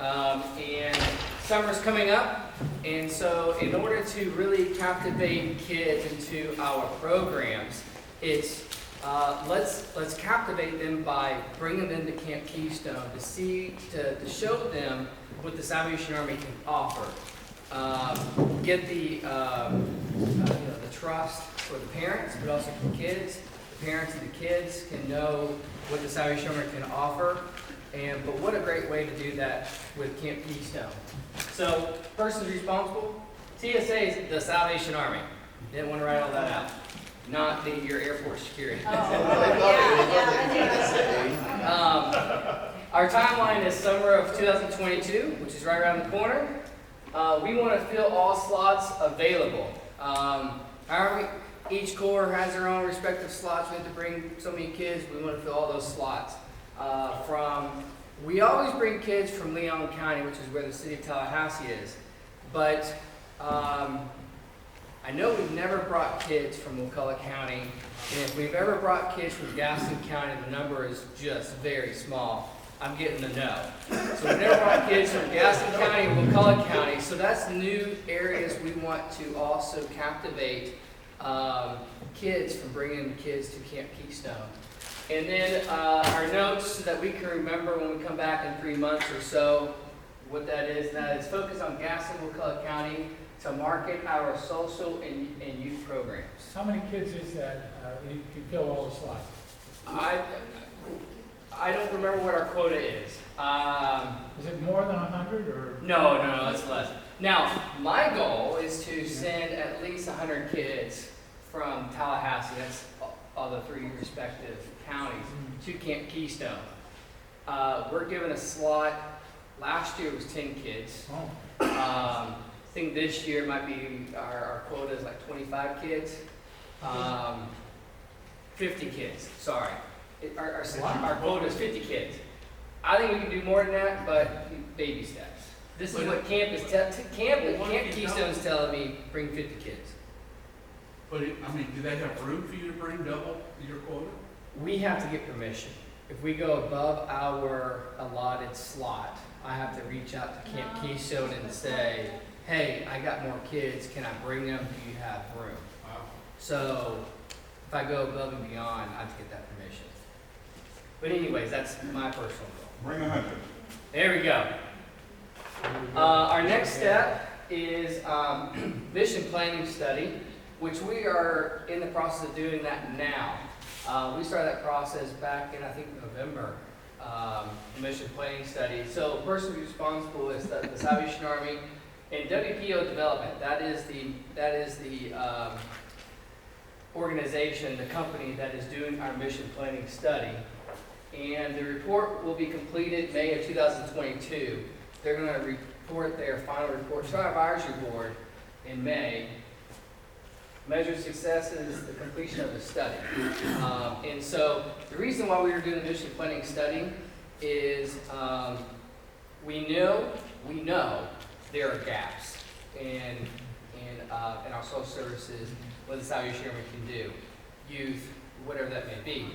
And summer's coming up, and so in order to really captivate kids into our programs, it's let's captivate them by bringing them to Camp Keystone to show them what the Salvation Army can offer. Get the the trust for the parents, but also for the kids. The parents and the kids can know what the Salvation Army can offer. But what a great way to do that with Camp Keystone. So, persons responsible, TSA is the Salvation Army. Didn't want to write all that out. Not your airport security. Our timeline is summer of 2022, which is right around the corner. We want to fill all slots available. Each corps has their own respective slots. We have to bring so many kids. We want to fill all those slots. We always bring kids from Leon County, which is where the city of Tallahassee is. But I know we've never brought kids from McCulloch County. And if we've ever brought kids from Gaston County, the number is just very small. I'm getting the no. So we've never brought kids from Gaston County and McCulloch County. So that's new areas we want to also captivate kids from bringing kids to Camp Keystone. And then our notes so that we can remember when we come back in 3 months or so what that is. That is focused on Gaston and McCulloch County to market our social and youth programs. How many kids is that you fill all the slots? I don't remember what our quota is. Is it more than 100 or? No, it's less. Now, my goal is to send at least 100 kids from Tallahassee, that's all the 3 respective counties, to Camp Keystone. We're given a slot. Last year was 10 kids. I think this year might be, our quota is like 25 kids. 50 kids, sorry. Our quota is 50 kids. I think we can do more than that, but baby steps. This is what Camp Keystone is telling me, bring 50 kids. But, do they have room for you to bring double your quota? We have to get permission. If we go above our allotted slot, I have to reach out to Camp Keystone and say, hey, I got more kids, can I bring them, do you have room? Wow. So, if I go above and beyond, I have to get that permission. But anyways, that's my personal goal. Bring 100. There we go. Our next step is mission planning study, which we are in the process of doing that now. We started that process back in, I think, November, mission planning study. So the person responsible is the Salvation Army and WPO Development. That is the organization, the company that is doing our mission planning study. And the report will be completed May of 2022. They're going to report their final report to our advisory board in May. Measure success is the completion of the study. And so the reason why we were doing the mission planning study is we know there are gaps in our social services, what the Salvation Army can do, youth, whatever that may be.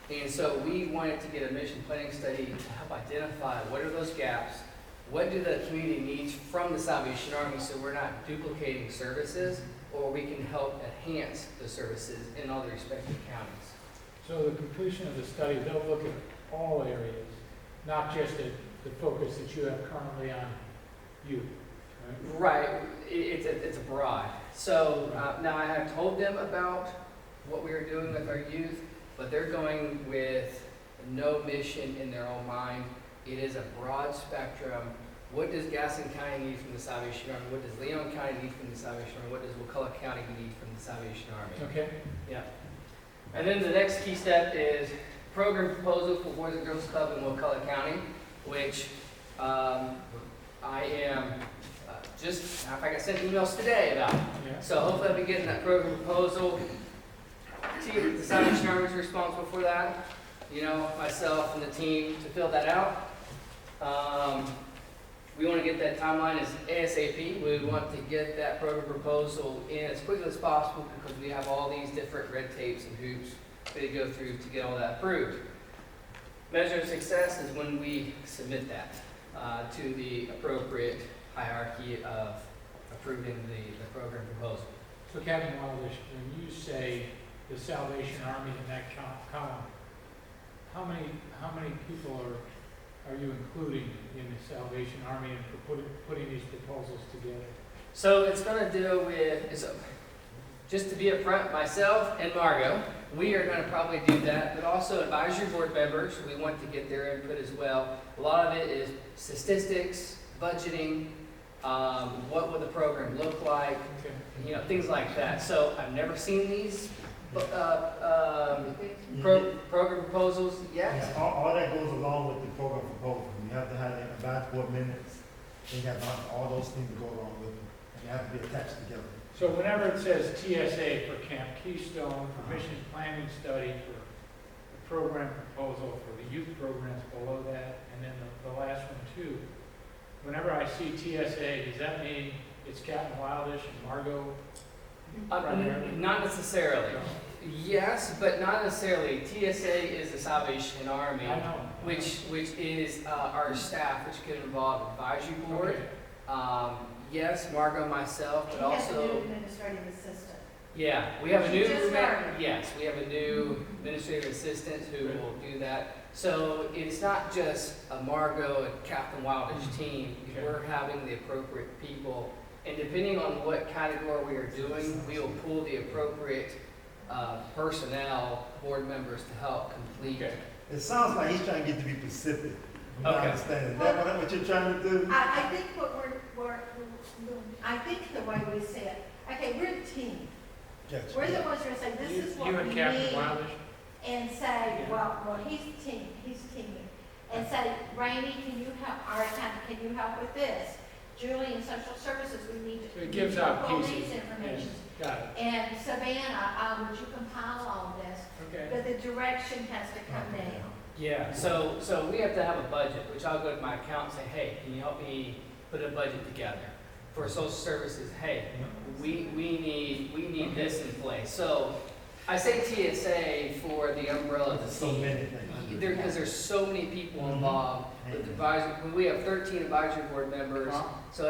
And so we wanted to get a mission planning study to help identify what are those gaps, what do the community needs from the Salvation Army so we're not duplicating services, or we can help enhance the services in all the respective counties. So the completion of the study, they'll look at all areas, not just at the focus that you have currently on youth, right? Right, it's a broad. So now I have told them about what we are doing with our youth, but they're going with no mission in their own mind. It is a broad spectrum. What does Gaston County need from the Salvation Army? What does Leon County need from the Salvation Army? What does McCulloch County need from the Salvation Army? Okay. Yeah. And then the next key step is program proposal for Boys and Girls Club in McCulloch County, which I am just, in fact, I sent emails today about it. Yeah. So hopefully I'll be getting that program proposal. The Salvation Army is responsible for that. Myself and the team to fill that out. We want to get that timeline as ASAP. We want to get that program proposal in as quickly as possible because we have all these different red tapes and hoops to go through to get all that approved. Measure of success is when we submit that. to the appropriate hierarchy of approving the program proposal. So Captain Wildish, when you say the Salvation Army in that column, how many people are you including in the Salvation Army and for putting these proposals together? So it's going to deal with, just to be upfront, myself and Margot, we are going to probably do that, but also advisory board members, we want to get their input as well. A lot of it is statistics, budgeting, what would the program look like, things like that. So I've never seen these program proposals yet. Yeah, all that goes along with the program proposal. You have to have the advisory board minutes, and you have all those things to go along with it, and they have to be attached together. So whenever it says TSA for Camp Keystone, for mission planning study, for the program proposal, for the youth programs below that, and then the last one too, whenever I see TSA, does that mean it's Captain Wildish and Margot? Not necessarily. Yes, but not necessarily. TSA is the Salvation Army, I know. which is our staff, which could involve advisory board. Okay. Yes, Margot, myself, but also. You have a new administrative assistant. Yeah, we have a new. Just started. Yes, we have a new administrative assistant who will do that. So it's not just a Margot and Captain Wildish team. Okay. We're having the appropriate people, and depending on what category we are doing, we will pull the appropriate personnel, board members to help complete. Okay. It sounds like he's trying to get to be specific. I Okay. understand. Is that what you're trying to do? I think I think the way we say it, okay, we're the team. Gotcha. We're the ones who are saying, this is what You we and Captain need, Wildish? and say, well, he's the team, and say, Rainey, can you help, our accountant, can you help with this? Julie in social services, we need So to. it gives out pull pieces. these information. Got it. And Savannah, would you compile all this? Okay. But the direction has to come down. Yeah, so we have to have a budget, which I'll go to my accountant and say, hey, can you help me put a budget together? For social services, hey, we need this in place. So I say TSA for the umbrella of the So team. many things. Because there's so many people involved with advisory. We have 13 advisory board members, so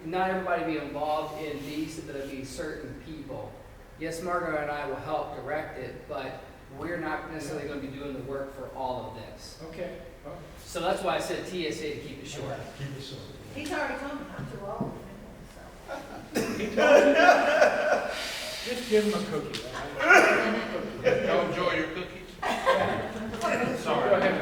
not everybody be involved in these, but it'll be certain people. Yes, Margaret and I will help direct it, but we're not necessarily going to be doing the work for all of this. Okay. So that's why I said TSA to keep it short. Keep it short. He's already told me I'm too old. He told you. Just give him a cookie. All right? Y'all enjoy your cookies? Sorry. Go ahead.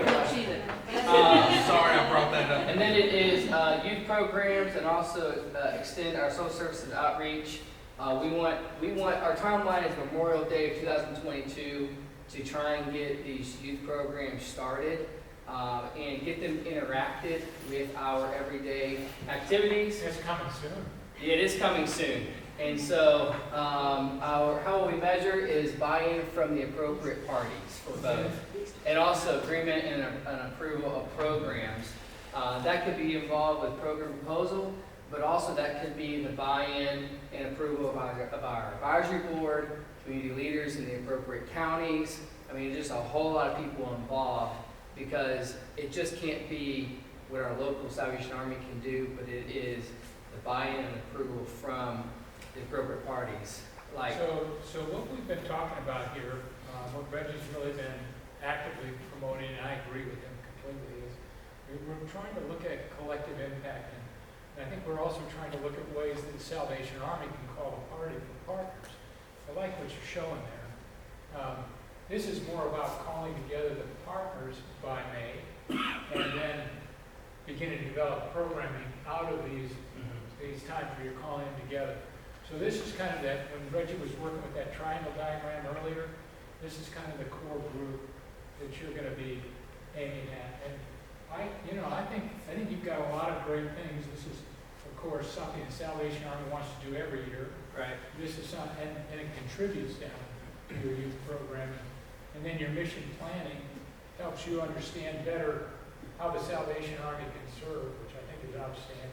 Sorry I brought that up. And then it is youth programs and also extend our social services outreach. We want our timeline is Memorial Day of 2022 to try and get these youth programs started and get them interacted with our everyday activities. It's coming soon. It is coming soon. And so how we measure is buy-in from the appropriate parties for both. And also agreement and an approval of programs. That could be involved with program proposal, but also that could be the buy-in and approval of our advisory board, community leaders in the appropriate counties. I mean, just a whole lot of people involved because it just can't be what our local Salvation Army can do, but it is the buy-in and approval from the appropriate parties. So what we've been talking about here, what Reggie's really been actively promoting, and I agree with him completely, is we're trying to look at collective impact, and I think we're also trying to look at ways that the Salvation Army can call a party for partners. I like what you're showing there. This is more about calling together the partners by May, and then beginning to develop programming out of these times where you're calling them together. So this is kind of that, when Reggie was working with that triangle diagram earlier, this is kind of the core group that you're going to be aiming at. And I think you've got a lot of great things. This is, of course, something the Salvation Army wants to do every year. Right. This is something, and it contributes down to your youth programming. And then your mission planning helps you understand better how the Salvation Army can serve, which I think is outstanding.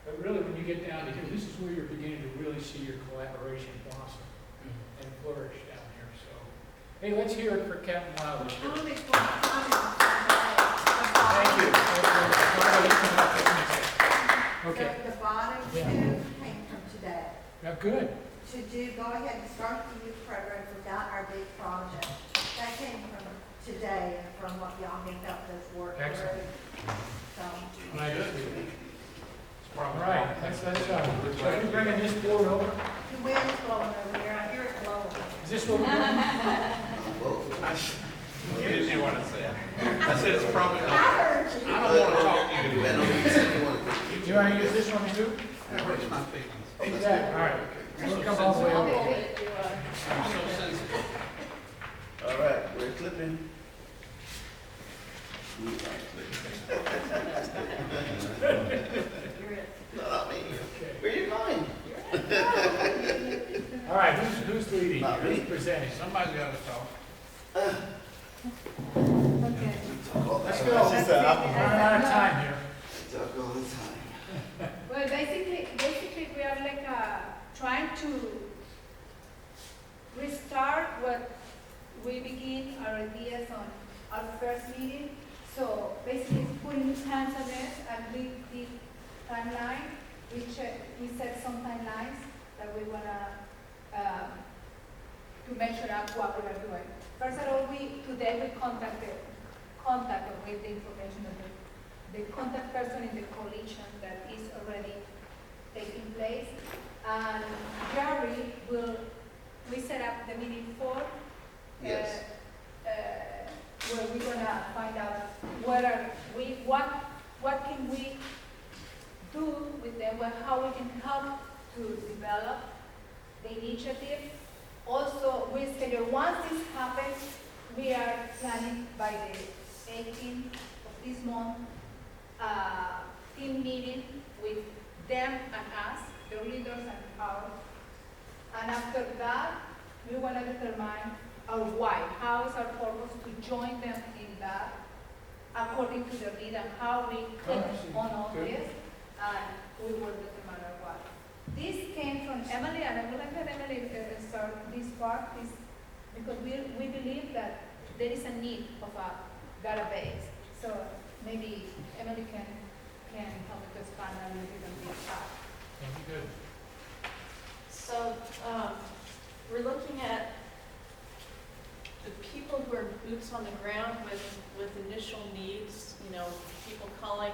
But really, when you get down to here, this is where you're beginning to really see your collaboration blossom and flourish down here. So, hey, let's hear it for Captain Wildish. I want to make one comment. Thank you. Okay, The bottom two Yeah. came from today. now, good. To do, go ahead and start the youth program without our big project. That came from today and from what y'all had helped us work through. Excellent. So, All right, that's, shall we bring this board over? the wind's blowing over here, I hear it blowing. Is this what we're doing? You didn't hear what I said. I said it's probably I not. heard you. I don't wanna talk to you anymore. You want to use this one too? That hurts my feelings. Exactly, all right. We'll come all the way over. I'm so sensitive. All right, we're clipping. We are clipping. No, not me. Okay. Where you going? All right, who's leading? Not me. Who's presenting? Somebody's gotta talk. Okay. Talk all the Let's time. go. She said, We're running out of time here. Talk all the time. Well, basically, we are like trying to restart what we begin our ideas on our first meeting. So basically, putting hands on it, and we did timeline. We set some timelines that we wanna to measure up what we are doing. First of all, today we contacted with the information of the contact person in the coalition that is already taking place. And Jerry we set up the meeting for, Yes. where we're gonna find out what can we do with them, how we can help to develop the initiative. Also, we schedule, once this happens, we are planning by the 18th of this month, team meeting with them and us, the leaders and our. And after that, we want to determine our why. How is our purpose to join them in that, according to the lead, and how we click on all Good. this, and we will determine our why. This came from Emily, and I would like that Emily start this part, because we believe that there is a need of a database. So maybe Emily can help us expand a little bit on this part. That'd be good. So, we're looking at the people who are boots on the ground with initial needs, people calling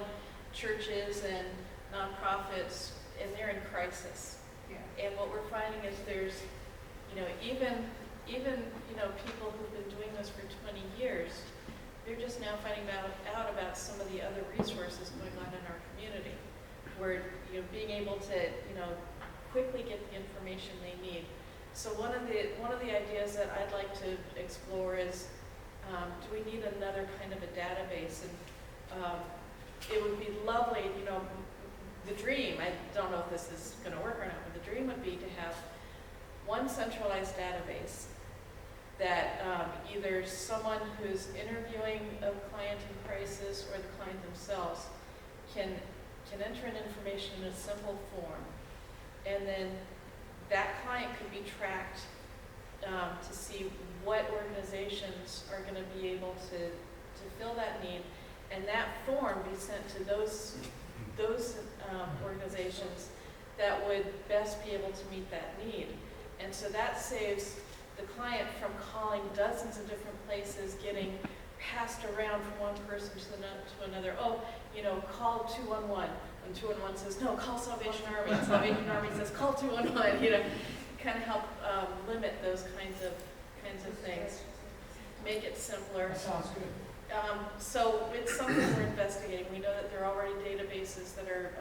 churches and nonprofits, and they're in crisis. Yeah. And what we're finding is there's, even people who've been doing this for 20 years, they're just now finding out about some of the other resources going on in our community, where, being able to, quickly get the information they need. So one of the ideas that I'd like to explore is, do we need another kind of a database? And it would be lovely, the dream, I don't know if this is going to work or not, but the dream would be to have one centralized database that either someone who's interviewing a client in crisis or the client themselves can enter in information in a simple form. And then that client could be tracked to see what organizations are going to be able to fill that need, and that form be sent to those organizations that would best be able to meet that need. And so that saves the client from calling dozens of different places, getting passed around from one person to another. Oh, call 211. And 211 says, no, call Salvation Army. And Salvation Army says, call 211. Kind of help limit those kinds of things. Make it simpler. That sounds good. So it's something we're investigating. We know that there are already databases that are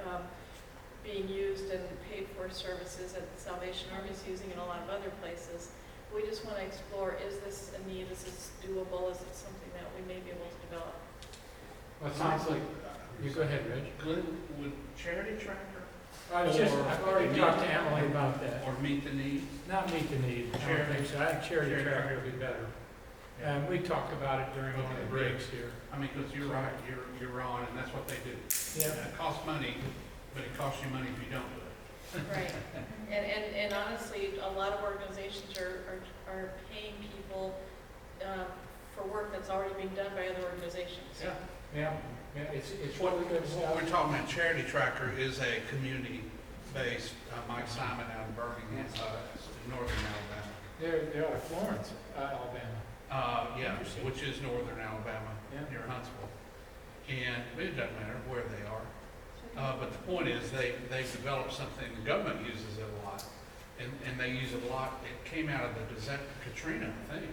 being used and paid for services that Salvation Army is using in a lot of other places. We just want to explore, is this a need? Is this doable? Is it something that we may be able to develop? Well, it sounds like, you go ahead, Rich. Glenn, would charity tracker I've already talked to Emily about that. or meet the need? Not meet the need, I don't think so. I think charity tracker would be better. And we talked about it during one of the breaks here. I mean, because you're right, you're on, and that's what they do. Yeah. It costs money, but it costs you money if you don't do it. Right. And honestly, a lot of organizations are paying people for work that's already being done by other organizations. Yeah, Yeah, it's What, really good what stuff. we're talking about, Charity Tracker is a community-based, Mike Simon out in Birmingham, northern Alabama. They're out of Florence, Alabama. Yeah, Interesting. which is northern Alabama, Yeah. near Huntsville. And it doesn't matter where they are. But the point is, they've developed something, the government uses it a lot, and they use it a lot. It came out of the disaster, Katrina, I think.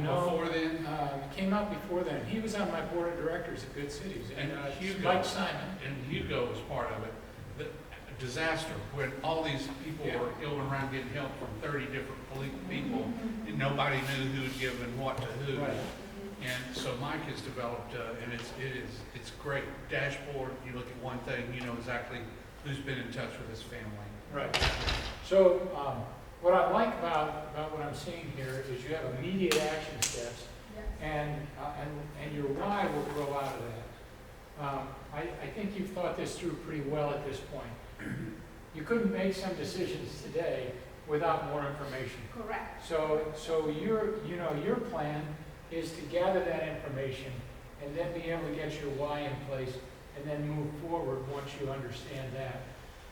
No. Before then, It came out before then. He was on my board of directors at Good Cities, and And Hugo. Mike Simon. and Hugo was part of it, the disaster, when all these people Yeah. were ill and around getting help from 30 different people, and nobody knew who had given what to who. Right. And so Mike has developed, and it's great dashboard. You look at one thing, you know exactly who's been in touch with his family. Right. So, what I like about what I'm seeing here is you have immediate action steps, and your why will grow out of that. I think you've thought this through pretty well at this point. You couldn't make some decisions today without more information. Correct. So your plan is to gather that information and then be able to get your why in place and then move forward once you understand that.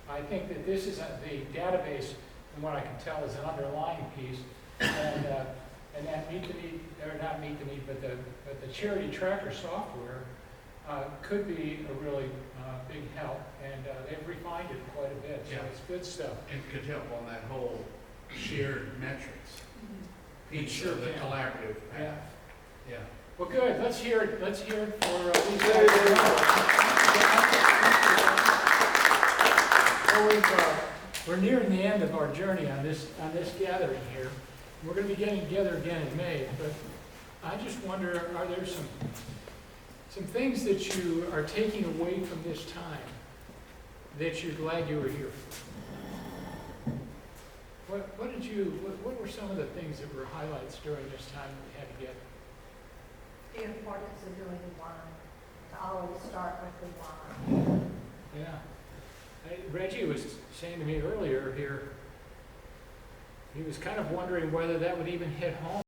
I think that this is the database, from what I can tell, is an underlying piece, and that meet the need, or not meet the need, but the charity tracker software could be a really big help, and they've refined it quite a bit, so Yeah. it's good stuff. And could help on that whole shared metrics piece Sure of the can. collaborative Yeah. path. Yeah. Well, good. Let's hear it for these guys. So we're nearing the end of our journey on this gathering here. We're going to be getting together again in May, but I just wonder, are there some things that you are taking away from this time that you're glad you were here for? What were some of the things that were highlights during this time that we had together? The importance of doing one, to always start with the one. Yeah. Reggie was saying to me earlier here, he was kind of wondering whether that would even hit home.